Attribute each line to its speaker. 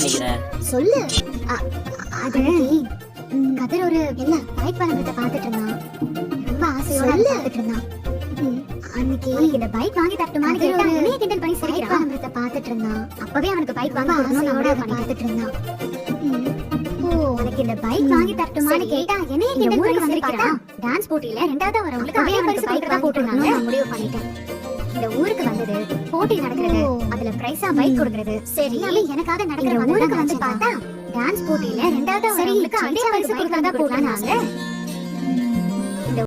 Speaker 1: நினைக்கிற?
Speaker 2: சொல்லு. அது கதிர் ஒரு என்ன பைக் வாங்குறத பாத்துட்டு இருந்தான். ரொம்ப ஆசையோட பாத்துட்டு இருந்தான். அன்னைக்கு இந்த பைக் வாங்கி தரட்டுமான்னு கேட்டா என்னைய கிண்டல் பண்ணி சிரிக்கிறான். வாங்குறத பாத்துட்டு இருந்தான். அப்பவே அவனுக்கு பைக் வாங்க ஆசையோட பாத்துட்டு இருந்தான். உனக்கு இந்த பைக் வாங்கி தரட்டுமான்னு கேட்டா என்னைய கிண்டல் பண்ணி சிரிக்கிறான். டான்ஸ் போட்டியில ரெண்டாவது வரவங்களுக்கு அதே பரிசு பைக் தான் போட்டுருந்தாங்க. நான் முடிவு பண்ணிட்டேன். இந்த ஊருக்கு வந்தது, போட்டி நடக்கிறது, அதுல பிரைஸா பைக் கொடுக்கிறது, சரி எனக்காக நடக்கிற ஊருக்கு வந்து பார்த்தா டான்ஸ் போட்டியில ரெண்டாவது வரவங்களுக்கு அதே பரிசு கொடுக்கறதா போட்டுருந்தாங்க.